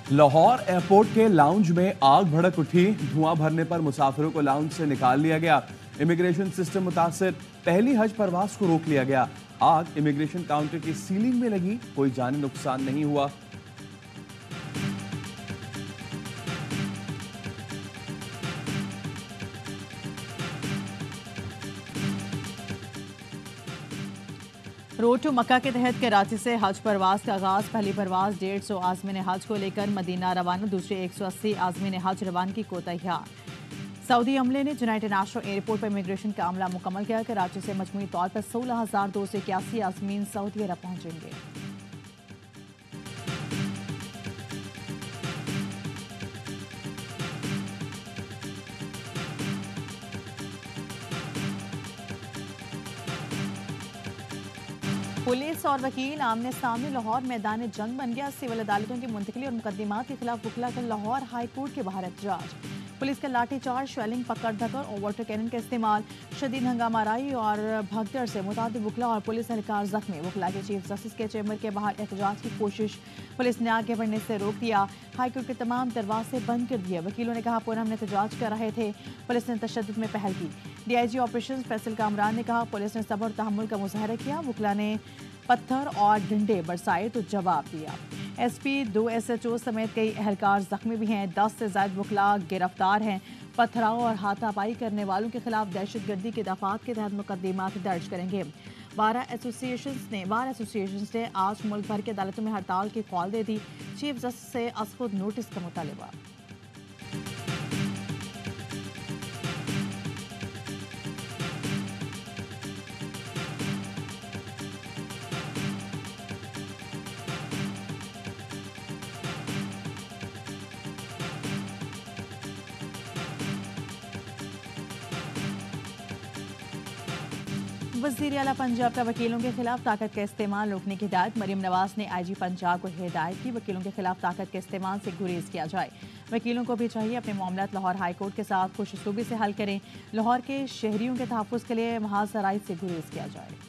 Lahore airport के lounge में आग भड़क उठी। धुआं भरने पर मुसाफिरों को लाउंज से निकाल लिया गया। इमिग्रेशन सिस्टम मुतासिर, पहली हज परवास को रोक लिया गया। आग इमिग्रेशन काउंटर की सीलिंग में लगी, कोई जानी नुकसान नहीं हुआ। रोड टू मक्का के तहत कराची से हज परवास का आगाज। पहली परवास 150 आज़मीन हज को लेकर मदीना रवाना, दूसरी 180 आज़मीन हज रवानगी को तैयार। सऊदी अमले ने जुनैद इंटरनेशनल एयरपोर्ट पर इमिग्रेशन का अमला मुकम्मल किया। कराची से मजमूई तौर पर 16,281 आज़मीन सऊदी अरब पहुंचेंगे। पुलिस और वकील आमने सामने, लाहौर मैदान जंग बन गया। सिविल अदालतों की मुंतकली और मुकदमात के खिलाफ वकला का लाहौर हाई कोर्ट के बाहर एहतजाज। पुलिस का लाठीचार्ज, शेलिंग, पकड़ धक्कर और वाटर कैनन का इस्तेमाल, शदीद हंगामाराई और भगदड़ से मुतादिद वकला और पुलिस एहलकार जख्मी। वकला के चीफ जस्टिस के चैम्बर के बाहर एहतजाज की कोशिश, पुलिस ने आगे बढ़ने से रोक दिया। हाईकोर्ट के तमाम दरवाजे बंद कर दिए। वकीलों ने कहा पुनः हम एहतजाज कर रहे थे, पुलिस ने तशद्दुद में पहल की। DIG ऑपरेशन फैसल कामरान ने कहा पुलिस ने सब्र और तहम्मुल का मुजाहरा किया। वकला ने पत्थर और डंडे बरसाए तो जवाब दिया। SP, 2 SHO समेत कई एहलकार जख्मी भी हैं। 10 से ज्यादा वकला गिरफ्तार हैं। पथराव और हाथापाई करने वालों के खिलाफ दहशतगर्दी के दफात के तहत मुकदमात दर्ज करेंगे। बार एसोसिएशंस ने आज मुल्क भर की अदालतों में हड़ताल की कॉल दे दी। चीफ जस्टिस से असखुद नोटिस का मुतालबा। वज़ीर आला पंजाब का वकीलों के खिलाफ ताकत का इस्तेमाल रोकने की हिदायत। मरीम नवाज ने IG पंजाब को हिदायत की वकीलों के खिलाफ ताकत के इस्तेमाल से गुरेज किया जाए। वकीलों को भी चाहिए अपने मामलात लाहौर हाई कोर्ट के साथ खुशउस्लूबी से हल करें। लाहौर के शहरियों के तहफ़्फ़ुज़ के लिए महाजराई से गुरेज किया जाए।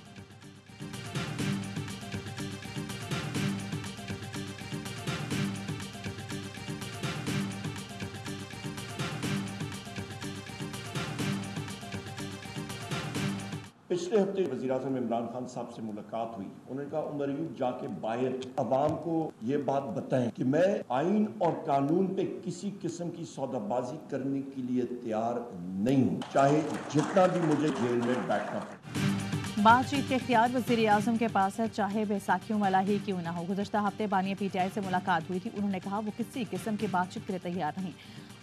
पिछले हफ्ते वज़ीर-ए-आज़म इमरान खान साहब से मुलाकात हुई। उन्होंने कहा उमर अयूब जाके बाहर अवाम को ये बात बताएं कि मैं आइन और कानून पे किसी किस्म की सौदाबाजी करने के लिए तैयार नहीं हूँ, चाहे जितना भी मुझे जेल में बैठना पड़े। बातचीत के इख्तियार वज़ीर-ए-आज़म के पास है, चाहे बैसाखियों वाला ही क्यों ना हो। गुज़श्ता हफ्ते बानिया PTI से मुलाकात हुई थी। उन्होंने कहा वो किसी किस्म की बातचीत के लिए तैयार नहीं।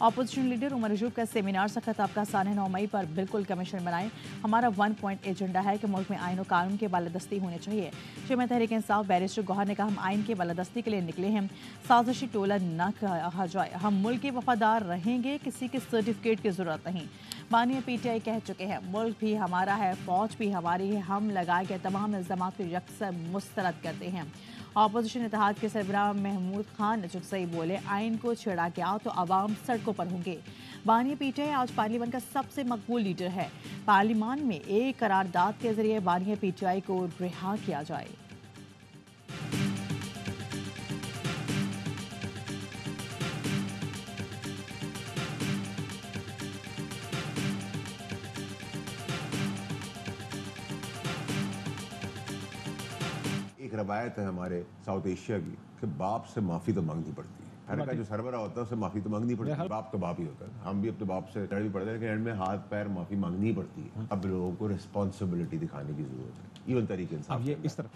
अपोजिशन लीडर उमर अयूब का सेमिनार सख्त आपका साने 9 मई पर बिल्कुल कमीशन बनाएं। हमारा 1 पॉइंट एजेंडा है कि मुल्क में आइन और कानून के बालादस्ती होने चाहिए। चेयरमैन तहरीक इंसाफ बैरिस्टर गौहर ने कहा हम आइन के बालादस्ती के लिए निकले हैं, साजिशी टोला न कहा जाए। हम मुल्क के वफादार रहेंगे, किसी के सर्टिफिकेट की जरूरत नहीं। बानिया PTI कह चुके हैं मुल्क भी हमारा है, फौज भी हमारी है, हम लगाए गए तमाम इल्जाम को यकसर मुस्तरद करते हैं। अपोजिशन इत्तेहाद के सरबराह महमूद खान चुकसई बोले आइन को छेड़ा गया तो अवाम सड़कों पर होंगे। बानिया PTI आज पार्लियामेंट का सबसे मकबूल लीडर है। पार्लियामान में एक करारदाद के जरिए बानिया PTI को रिहा किया जाए। एक रवायत है हमारे साउथ एशिया की कि बाप से माफी तो मांगनी पड़ती है। घर का जो सरबरा होता है उसे माफी तो मांगनी पड़ती है। बाप तो बाप ही होता है। हम भी अपने बाप से लड़ भी पड़ते हैं, लेकिन एंड में हाथ पैर माफी मांगनी ही पड़ती है। अब लोगों को रिस्पॉन्सिबिलिटी दिखाने की जरूरत है। इवन तरीके से अब ये इस तरह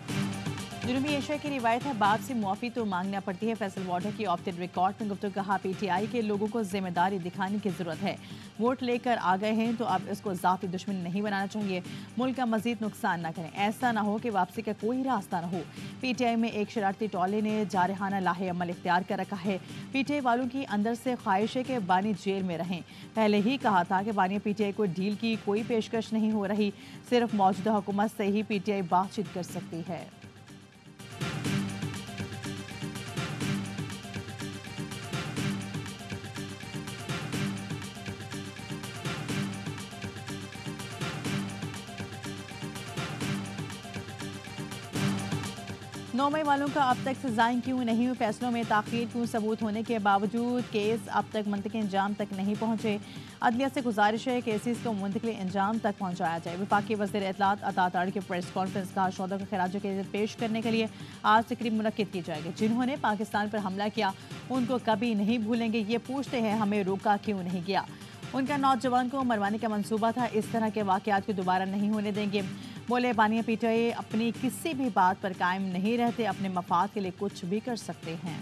जनूबी एशिया की रिवायत है बाप से मुआफी तो मांगना पड़ती है। फैसल वाटर की ऑफ द रिकॉर्ड में गुफ्तगू कहा PTI के लोगों को जिम्मेदारी दिखाने की जरूरत है। वोट लेकर आ गए हैं तो अब इसको जाती दुश्मन नहीं बनाना चाहिए। मुल्क का मजीद नुकसान न करें, ऐसा ना हो कि वापसी का कोई रास्ता न हो। PTI में एक शरारती टोले ने जारहाना लाहे अमल इख्तियार कर रखा है। PTI वालों की अंदर से ख्वाहिश है कि बानी जेल में रहें। पहले ही कहा था कि बानिया PTI को डील की कोई पेशकश नहीं हो रही, सिर्फ मौजूदा हुकूमत से ही PTI बातचीत कर सकती है। 9 मई वालों का अब तक सजाएं क्यों नहीं हुई, फैसलों में ताखीर क्यों, सबूत होने के बावजूद केस अब तक मुंतकिल इंजाम तक नहीं पहुंचे। अदलिया से गुजारिश है केसेस को मुंतकिल इंजाम तक पहुंचाया जाए। वफाकी वज़ीर इत्तलात अता तारड़ी की प्रेस कॉन्फ्रेंस का शोधा को खराज अक़ीदत पेश करने के लिए आज तकरीब मुनक्किद की जाएगी। जिन्होंने पाकिस्तान पर हमला किया उनको कभी नहीं भूलेंगे, ये पूछते हैं हमें रोका क्यों नहीं गया। उनका नौजवान को मरवाने का मंसूबा था, इस तरह के वाक़यात को दोबारा नहीं होने देंगे। बोले बानिया पीटीआई अपनी किसी भी बात पर कायम नहीं रहते, अपने मफाद के लिए कुछ भी कर सकते हैं।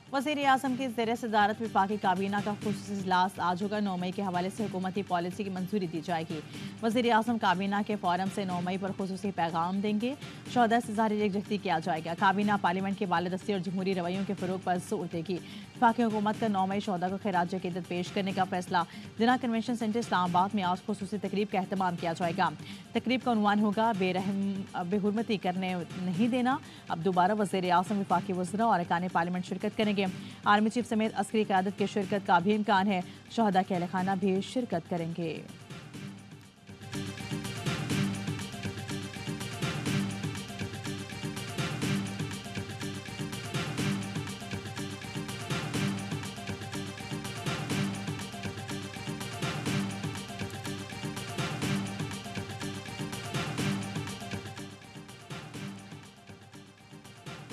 वज़ीर आज़म की ज़ेर सदारत वफाकी काबीना का खुसूसी इजलास आज होगा। 9 मई के हवाले से हुकूमती पॉलिसी की मंजूरी दी जाएगी। वज़ीर आज़म काबीना के फोरम से 9 मई पर खुसूसी पैगाम देंगे। शोहदा से ज़ाहिर यकजहती किया जाएगा। काबीना पार्लियामेंट के बालादस्ती और जमहूरी रवैयों के फ़रोग पर जोर देगी। वफाकी हुकूमत का 9 मई शोहदा को खराज अक़ीदत पेश करने का फैसला। जिला कन्वेंशन सेंटर इस्लामाबाद में आज खुसूसी तकरीब का एहतमाम किया जाएगा। तकरीब का उन्वान होगा बेहुरमती करने नहीं देना। अब दोबारा वज़ीर आज़म, वफाकी वज़रा और अरकान पार्लियामेंट शिरकत करेंगे। आर्मी चीफ समेत अस्करी क़यादत की शिरकत का भी इम्कान है। शोहदा के अहल खाना भी शिरकत करेंगे।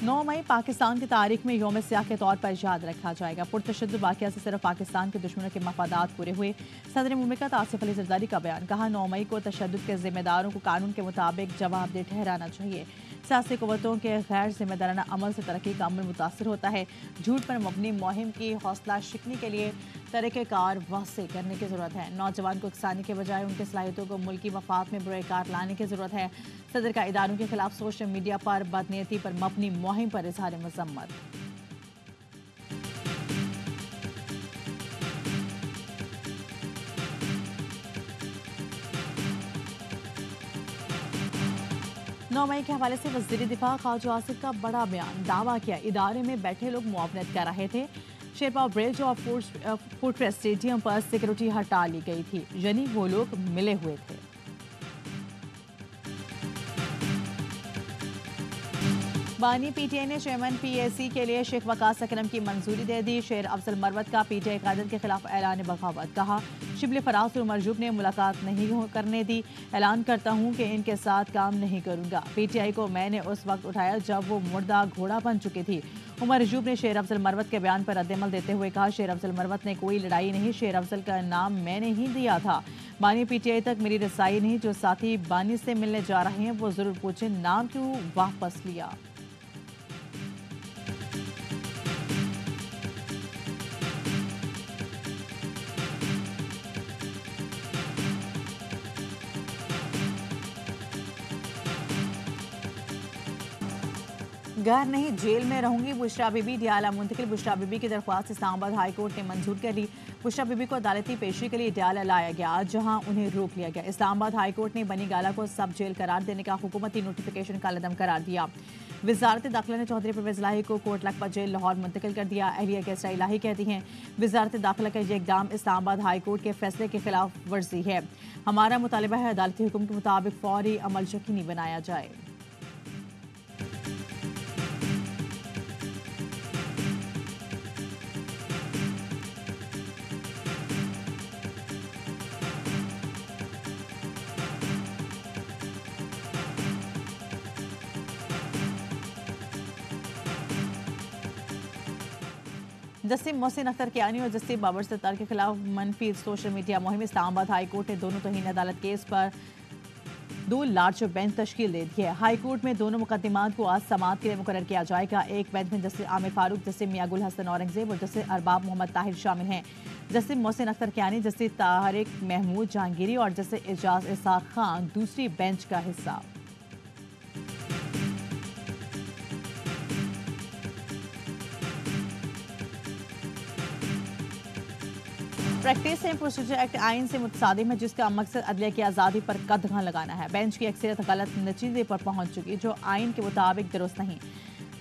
नौ मई पाकिस्तान की तारीख में यौम सियाह के तौर पर याद रखा जाएगा। पुरतशद्दुद वाक़या से सिर्फ पाकिस्तान के दुश्मनों के मफादात पूरे हुए। सदर मुमलिकत आसिफ अली ज़रदारी का बयान, कहा 9 मई को तशद्दुद के जिम्मेदारों को कानून के मुताबिक जवाबदेह ठहराना चाहिए। सियासी क़ुव्वतों के गैर जिम्मेदाराना अमल से तरक्की का अमल मुतासर होता है। झूठ पर मबनी मुहिम की हौसला शिकनी के लिए तरीक़ेकार वाज़ेह करने की ज़रूरत है। नौजवान को उकसाने के बजाय उनकी सलाहियतों को मुल्की मफाद में बुराकार लाने की ज़रूरत है। सदर का इदारों के खिलाफ सोशल मीडिया पर बदनीयती पर मबनी मुहिम पर इज़हार मज़म्मत। नौ मई के हवाले से वज़ीर दिफा ख्वाजा आसिफ का बड़ा बयान, दावा किया इदारे में बैठे लोग मुआवनत कर रहे थे। शेरपाव ब्रिज और फुटरेस्ट स्टेडियम पर सिक्योरिटी हटा ली गई थी, यानी वो लोग मिले हुए थे। बानी पीटीआई ने चेयरमैन पीएसी के लिए शेख वकास अकरम की मंजूरी दे दी। शेर अफजल मरवत का पीटीआई क़यादत के खिलाफ ऐलान बगावत, कहा शिबली फराज और मरजूब ने मुलाकात नहीं करने दी। ऐलान करता हूं कि इनके साथ काम नहीं करूंगा। पीटीआई को मैंने उस वक्त उठाया जब वो मुर्दा घोड़ा बन चुकी थी। उमर रजूब ने शेर अफजल मरवत के बयान पर रद्दमल देते हुए कहा, शेर अफजल मरवत ने कोई लड़ाई नहीं, शेर अफजल का नाम मैंने ही दिया था। बानी पीटीआई तक मेरी रसाई नहीं। जो साथी बानी से मिलने जा रहे हैं वो जरूर पूछे नाम क्यों वापस लिया। घर नहीं जेल में रहूंगी, बुशरा बीबी डियाला मुंतकिल। बुशरा बीबी की दरख्वास्त इस्लामाबाद हाई कोर्ट ने मंजूर कर ली। बुशरा बीबी को अदालती पेशी के लिए डियाला लाया गया, जहां उन्हें रोक लिया गया। इस्लामाबाद हाई कोर्ट ने बनी गाला को सब जेल करार देने का हुकूमती नोटिफिकेशन का लदम करार दिया। वजारत दाखिला ने चौधरी परवेज इलाही को कोट लखपत जेल लाहौर मुंतकिल कर दिया। अहलिया कैसरा इलाही कहती हैं, वजारत दाखिला का यह इकदाम इस्लामाबाद हाई कोर्ट के फैसले के खिलाफ वर्जी है। हमारा मुतालबा है अदालती हुक्म के मुताबिक फौरी अमल यकीनी बनाया जाए। जस्टिस मोहसिन अख्तर कियानी और जस्टिस बाबर सत्तार के खिलाफ मनफी सोशल मीडिया मुहिम। इस्लामाबाद हाई कोर्ट ने दोनों तौहीन अदालत केस पर 2 लार्ज बेंच तश्कील दे दी है। हाई कोर्ट में दोनों मुकदमात को आज समाअत के लिए मुकर्रर किया जाएगा। एक बेंच में जस्टिस आमिर फारूक, जस्टिस मियां गुल हसन औरंगजेब और जस्टिस अरबाब मोहम्मद ताहिर शामिल हैं। जस्टिस मोहसिन अख्तर कियानी, जस्टिस तारिक महमूद जहांगीरी और जस्टिस एजाज इसाक खान दूसरी बेंच का हिस्सा। प्रैक्टिस एंड प्रोसीजर एक्ट आइन से मुतसादिम है, जिसका मकसद अदलिया की आज़ादी पर कदगन लगाना है। बेंच की अक्सरियत गलत नतीजे पर पहुंच चुकी, जो आइन के मुताबिक दुरुस्त नहीं।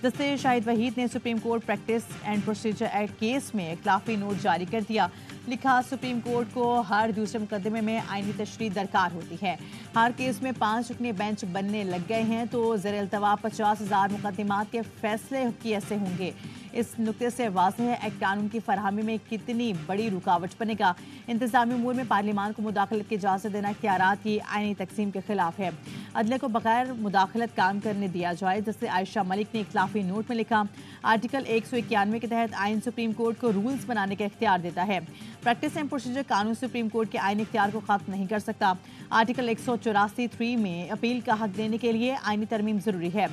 दस्ते शाहिद वहीद ने supreme court practice and procedure act case में इख्लाफी नोट जारी कर दिया। लिखा, सुप्रीम कोर्ट को हर दूसरे मुकदमे में आइनी तशरीह दरकार होती है। हर केस में 5 रुकनी बेंच बनने लग गए हैं तो ज़ेर अल्तवा 50,000 मुकदमात के फैसले कैसे होंगे। इस नुक्ते से वाज़ेह है एक्ट कानून की फरहमी में कितनी बड़ी रुकावट बनेगा। इंतजामी उमूर में पार्लियामान को मुदाखलत की इजाज़त देना इख्तियारात की आइनी तकसीम के खिलाफ है। अदलिया को बगैर मुदाखलत काम करने दिया जाए। जैसे आयशा मलिक ने इख्लाफी नोट में लिखा, आर्टिकल 191 के तहत आइन सुप्रीम कोर्ट को रूल्स बनाने का इख्तियार देता है। प्रैक्टिस एंड प्रोसीजर कानून सुप्रीम कोर्ट के आइनी इख्तियार को खत्म नहीं कर सकता। आर्टिकल 184(3) में अपील का हक देने के लिए आइनी तरमीम जरूरी है।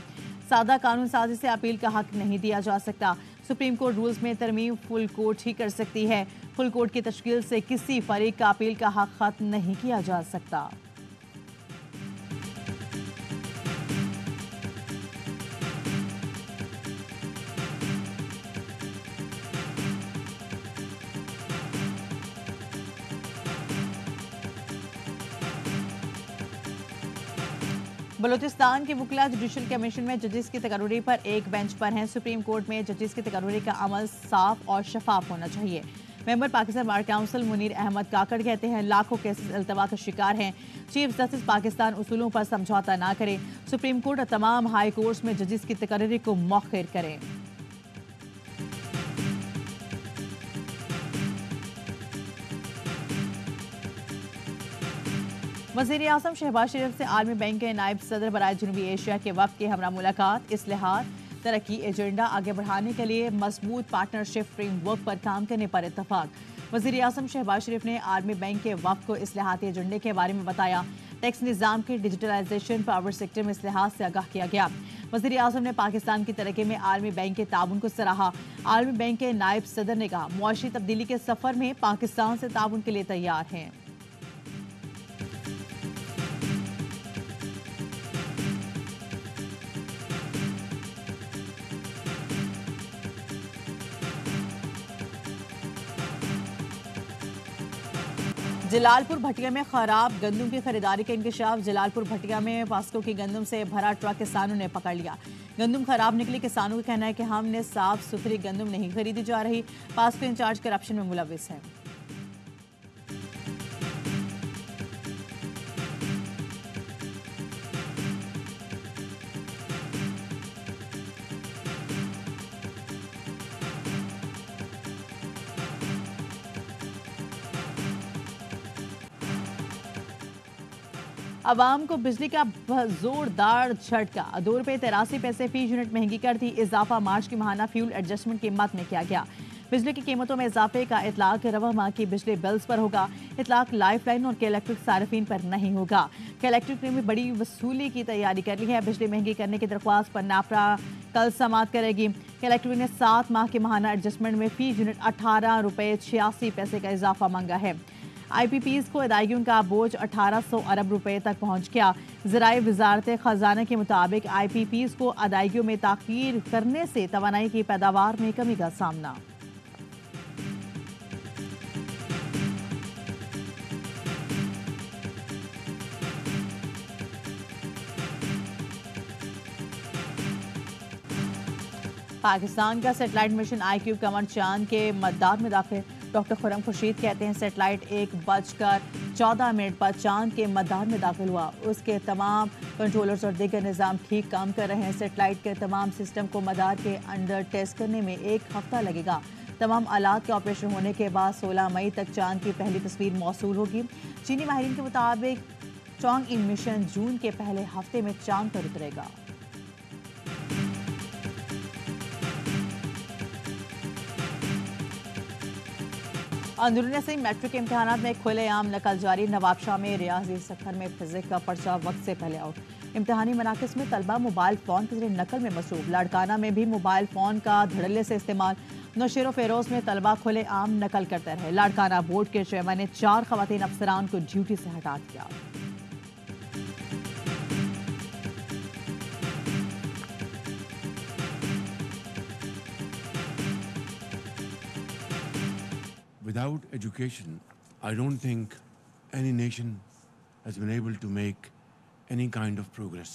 सादा कानून साजी से अपील का हक नहीं दिया जा सकता। सुप्रीम कोर्ट रूल्स में तरमीम फुल कोर्ट ही कर सकती है। फुल कोर्ट की तश्कील से किसी फरीक का अपील का हक खत्म नहीं किया जा सकता। बलूचिस्तान के वकला जुडिशल कमीशन में जजेस की तकर्री पर एक बेंच पर हैं। सुप्रीम कोर्ट में जजेस की तकर्री का अमल साफ और शफाफ होना चाहिए। Member Pakistan bar council Munir Ahmad Kakar कहते हैं, लाखों केसेस अल्तवा का शिकार हैं। चीफ जस्टिस पाकिस्तान उसूलों पर समझौता ना करे। सुप्रीम कोर्ट और तमाम हाई कोर्ट्स में जजेस की तकर्री को मौखिर करें। वज़ीर आज़म शहबाज शरीफ से आलमी बैंक के नायब सदर बराए जनूबी एशिया के वक्त की हमरा मुलाकात। इस्लाहात, तरक्की एजेंडा आगे बढ़ाने के लिए मजबूत पार्टनरशिप फ्रेमवर्क पर काम करने पर इत्तफाक। वज़ीर आज़म शहबाज शरीफ ने आलमी बैंक के वक्त को इस्लाहाती एजेंडे के बारे में बताया। टैक्स निज़ाम के डिजिटलाइजेशन, पावर सेक्टर में इस्लाहात से आगाह किया गया। वज़ीर आज़म ने पाकिस्तान की तरक्की में आलमी बैंक के ताउन को सराहा। आलमी बैंक के नायब सदर ने कहा, मुआशी तब्दीली के सफ़र में पाकिस्तान से ताउन के लिए तैयार हैं। जलालपुर भटिया में खराब गंदम की खरीदारी का इंकशाफ। जलालपुर भटिया में पास्को की गंदम से भरा ट्रक किसानों ने पकड़ लिया। गंदम खराब निकली। किसानों का कहना है कि हमने साफ सुथरी गंदम नहीं खरीदी जा रही। पास्को इंचार्ज करप्शन में मुलविस है। अवाम को बिजली का जोरदार झटका। ₹2.83 फी यूनिट महंगी कर दी। इजाफा मार्च की माहाना फ्यूल एडजस्टमेंट कीमत में किया गया। बिजली की कीमतों में इजाफे का इतलाक रवा माह की बिजली बिल्स पर होगा। इतलाक लाइफ लाइन और इलेक्ट्रिक सार्फिन पर नहीं होगा। इलेक्ट्रिक ने भी बड़ी वसूली की तैयारी कर ली है। बिजली महंगी करने की दरख्वास्त पर नापरा कल समाअत करेगी। इलेक्ट्रिक ने 7 माह के माहाना एडजस्टमेंट में फी यूनिट ₹18.86 का इजाफा मांगा है। IPPs को अदायगियों का बोझ 1800 अरब रुपए तक पहुंच गया। ज़राए वजारत खजाना के मुताबिक IPPs को अदायगियों में ताख़ीर करने से तवानाई की पैदावार में कमी का सामना। पाकिस्तान का सैटेलाइट मिशन IQ कमर चांद के मतदार में दाखिल। डॉक्टर खुर्रम खुर्शीद कहते हैं, सैटेलाइट 1:14 पर चांद के मतदार में दाखिल हुआ। उसके तमाम कंट्रोलर्स और दीगर निज़ाम ठीक काम कर रहे हैं। सैटेलाइट के तमाम सिस्टम को मदार के अंडर टेस्ट करने में 1 हफ्ता लगेगा। तमाम आलात के ऑपरेशन होने के बाद 16 मई तक चांद की पहली तस्वीर मौसूल होगी। चीनी माहिरीन के मुताबिक चॉन्ग इन मिशन जून के पहले हफ्ते में चांद पर उतरेगा। अंदरूनी सिंह मैट्रिक के इम्तहानात में खुलेआम नकल जारी। नवाबशाह में रियाजी सफर में फिजिक्स का पर्चा वक्त से पहले आउट। इम्तहानी मराकज़ में तलबा मोबाइल फ़ोन के जरिए नकल में मसरूफ। लाड़काना में भी मोबाइल फ़ोन का धड़ल्ले से इस्तेमाल। नौशेरो फेरोज में तलबा खुलेआम नकल करते रहे। लाड़काना बोर्ड के चेयरमैन ने 4 ख़वातीन अफसरान को ड्यूटी से हटा दिया। Without education, I don't think any nation has been able to make any kind of progress.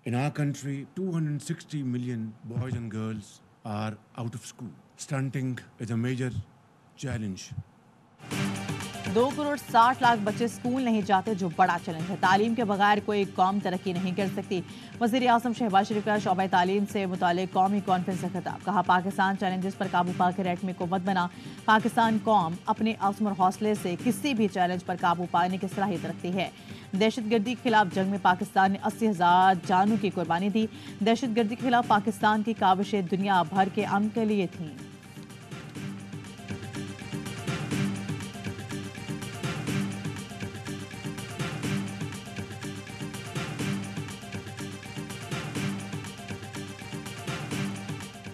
In our country, 260 million boys and girls are out of school. Stunting is a major challenge. 2,60,00,000 बच्चे school नहीं जाते, जो बड़ा challenge है। तालीम के बगैर कोई कौम तरक्की नहीं कर सकती। वज़ीर आज़म शहबाज शरीफ का शोबा तालीम से मुतालिक कौमी कॉन्फ्रेंस से खिताब। कहा, पाकिस्तान चैलेंजेस पर काबू पाकर एटमी कुव्वत बना। पाकिस्तान कौम अपने अज़्म और हौसले से किसी भी चैलेंज पर काबू पाने की सलाहियत रखती है। दहशतगर्दी के खिलाफ जंग में पाकिस्तान ने 80,000 जानों की कुर्बानी दी। दहशतगर्दी के खिलाफ पाकिस्तान की काविशें दुनिया भर के अमन के लिए थीं।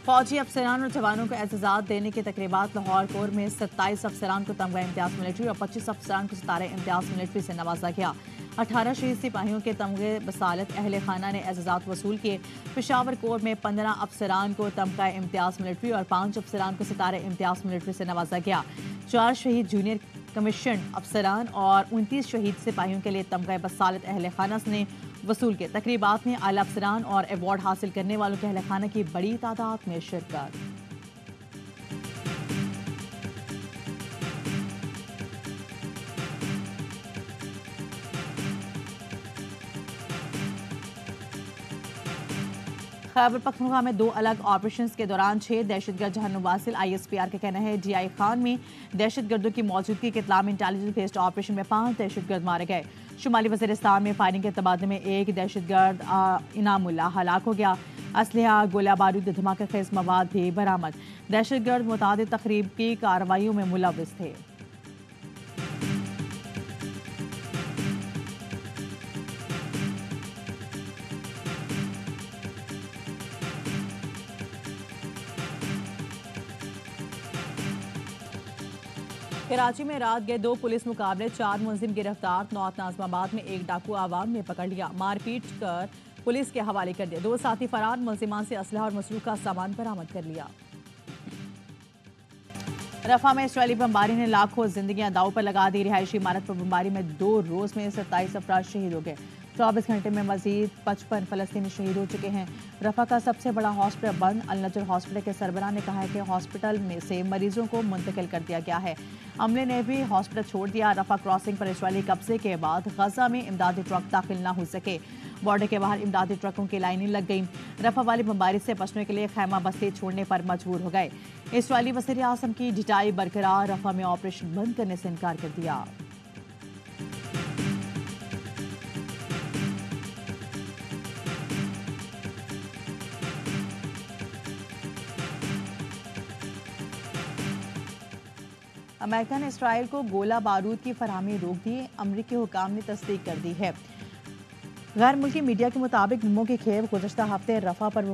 फौजी अफसरान और जवानों को एजाज़ात देने की तकरीबात लाहौर कोर में 27 अफसरान को तमगा इम्तियाज़ मिलिट्री और 25 अफसरान को सितारे इम्तियाज़ मिलिट्री से नवाजा गया। 18 शहीद सिपाहियों के तमगे बसालत अहले खाना ने एजाज़ात वसूल किए। पेशावर कोर में 15 अफसरान को तमगा इम्तियाज़ मिलिट्री और 5 अफसरान को सितारे इम्तियाज़ मिलिट्री से नवाजा गया। 4 शहीद जूनियर कमीशन अफसरान और 29 शहीद सिपाहियों के लिए तमगा बसालत अहले खाना ने वसूल के। तकरीबात में आला अफसरान और अवार्ड हासिल करने वालों के अहले खाना की बड़ी तादाद में शिरकत। खैबर पख्तूनख्वा में 2 अलग ऑपरेशंस के दौरान 6 दहशतगर्द जहन्नुम वासिल। ISPR का कहना है DI खान में दहशतगर्दों की मौजूदगी के इत्तला में इंटेलिजेंस बेस्ड ऑपरेशन में 5 दहशतगर्द मारे गए। शुमाली वज़ीरिस्तान में फायरिंग के तबादले में 1 दहशतगर्द इनामुल्लाह हलाक हो गया। असलहा, गोला बारूद, धमाका खेज मवाद भी बरामद। दहशतगर्द मुतादिद तकरीब की कार्रवाइयों में मुलव्विस थे। कराची में रात गए 2 पुलिस मुकाबले, 4 मुलजिम गिरफ्तार। नॉर्थ नाज़िमाबाद में 1 डाकू आवाम ने पकड़ लिया, मारपीट कर पुलिस के हवाले कर दिया। 2 साथी फरार, मुलजिमान से असलहा और मसरूका सामान बरामद कर लिया। रफा में इसराइली बमबारी ने लाखों जिंदगियां दांव पर लगा दी। रिहायशी इमारत पर बमबारी में 2 रोज में 27 अफराद शहीद हो गए। 24 घंटे में मजीद 55 फलस्तीनी शहीद हो चुके हैं। रफा का सबसे बड़ा हॉस्पिटल बंद। अल नजर हॉस्पिटल के सरबराह ने कहा है कि हॉस्पिटल में से मरीजों को मुंतकिल कर दिया गया है। अमले ने भी हॉस्पिटल छोड़ दिया। रफा क्रॉसिंग पर इसराइली कब्जे के बाद गजा में इमदादी ट्रक दाखिल न हो सके। बॉर्डर के बाहर इमदादी ट्रकों की लाइनें लग गईं। रफा वाली बमबारी से बचने के लिए खैमा बस्ती छोड़ने पर मजबूर हो गए। इसराइली वज़ीर आज़म की ढिठाई बरकरार, रफा में ऑपरेशन बंद करने से इनकार कर दिया। अमेरिका ने इसराइल को गोला बारूद की फराहमी रोक दी। अमरीकी हुकाम ने तस्दीक कर दी है। गैर मुल्की मीडिया के मुताबिक बमों की खेप गुज़श्ता हफ्ते रफा पर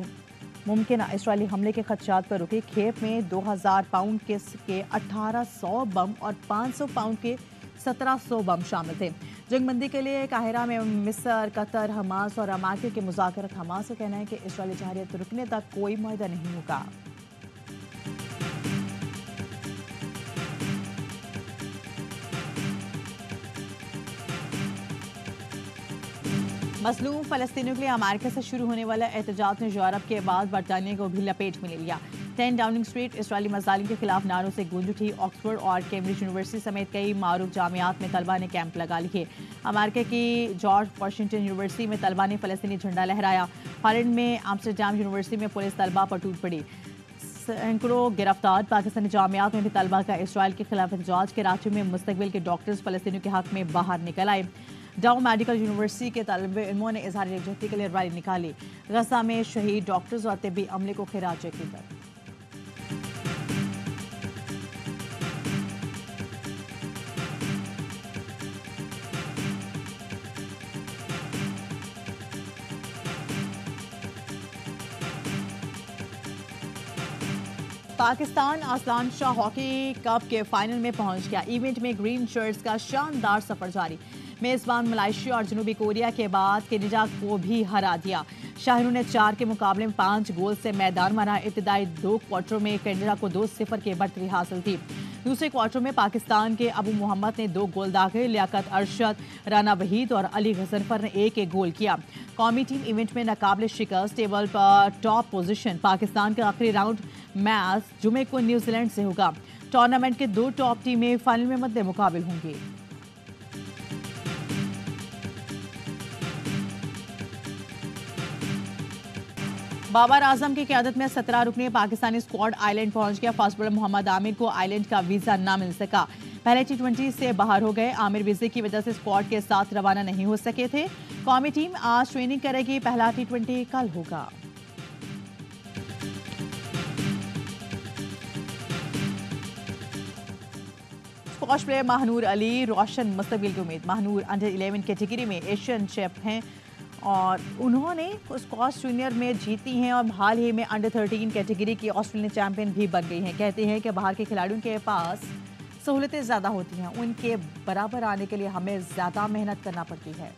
मुमकिन इसराइली हमले के खदशात पर रुकी। खेप में 2000 पाउंड के 1800 बम और 500 पाउंड के 1700 बम शामिल थे। जंगबंदी के लिए काहिरा में मिस्र, कतर, हमास और अमेरिका के मुज़ाकरात। हमास का कहना है कि इसराइली जहरियत रुकने तक कोई मुआहदा नहीं होगा। मसलूम फ़लस्तीनियों के लिए अमेरिका से शुरू होने वाला एहतजाज ने यूरोप के बाद बरतानिया को भी लपेट में ले लिया। 10 डाउनिंग स्ट्रीट इसराइली मज़ालिम के खिलाफ नारों से गूंज उठी। ऑक्सफोर्ड और कैम्ब्रिज यूनिवर्सिटी समेत कई मारूफ जामियात में तलबा ने कैंप लगा लिए। अमेरिका की जॉर्ज वाशिंगटन यूनिवर्सिटी में तलबा ने फ़लस्तीनी झंडा लहराया। हॉलैंड में एम्स्टरडैम यूनिवर्सिटी में पुलिस तलबा पर टूट पड़ी। सैकड़ों गिरफ्तार। पाकिस्तानी जामियात में भी तलबा का इसराइल के खिलाफ एहतजाज। कराची में मुस्तकबिल के डॉक्टर्स फ़लस्तीनियों के हक में बाहर निकल आए। डाउ मेडिकल यूनिवर्सिटी के तलबे इल्मों ने इजहार यकजहती के लिए रैली निकाली। गजा में शहीद डॉक्टर्स और तिब्बी अमले को खिराज अकीदत। Pakistan Aslan Shah hockey cup के फाइनल में पहुंच गया। इवेंट में ग्रीन शर्ट्स का शानदार सफर जारी। मेजबान मलेशिया और जनूबी कोरिया के बाद कैनेडा को भी हरा दिया। शाहरों ने 4 के मुकाबले में 5 गोल से मैदान मारा। इब्तिदाई 2 क्वार्टर में कैनेडा को 2-0 की बढ़तरी हासिल थी। दूसरे क्वार्टर में पाकिस्तान के अबू मोहम्मद ने 2 गोल दागे, लियाकत अरशद, राना वहीद और अली गजनफर ने एक गोल किया। कौमी टीम इवेंट में नाकाबिल शिकस्त, टेबल पर टॉप पोजीशन। पाकिस्तान का आखिरी राउंड मैच जुमे को न्यूजीलैंड से होगा। टूर्नामेंट के 2 टॉप टीमें फाइनल में मद्दे मुकाबिल होंगी। बाबर आजम की क़यादत में 17 रुकनी पाकिस्तानी स्क्वाड आइलैंड पहुंच गया। फास्ट बॉलर मोहम्मद आमिर को आइलैंड का वीजा ना मिल सका। पहले T20 से बाहर हो गए। आमिर वीजे की वजह से स्क्वाड के साथ रवाना नहीं हो सके थे। कौमी टीम आज ट्रेनिंग करेगी। पहला T20 कल होगा। स्क्वाश प्लेयर महानूर अली रोशन मुस्तकबिल की उम्मीद। महानूर अंडर 11 कैटेगरी में एशियन चैंप हैं और उन्होंने स्क्वाश जूनियर में जीती हैं और हाल ही में अंडर 13 कैटेगरी की ऑस्ट्रेलियन चैंपियन भी बन गई हैं। कहते हैं कि बाहर के खिलाड़ियों के पास सहूलतें ज़्यादा होती हैं, उनके बराबर आने के लिए हमें ज़्यादा मेहनत करना पड़ती है।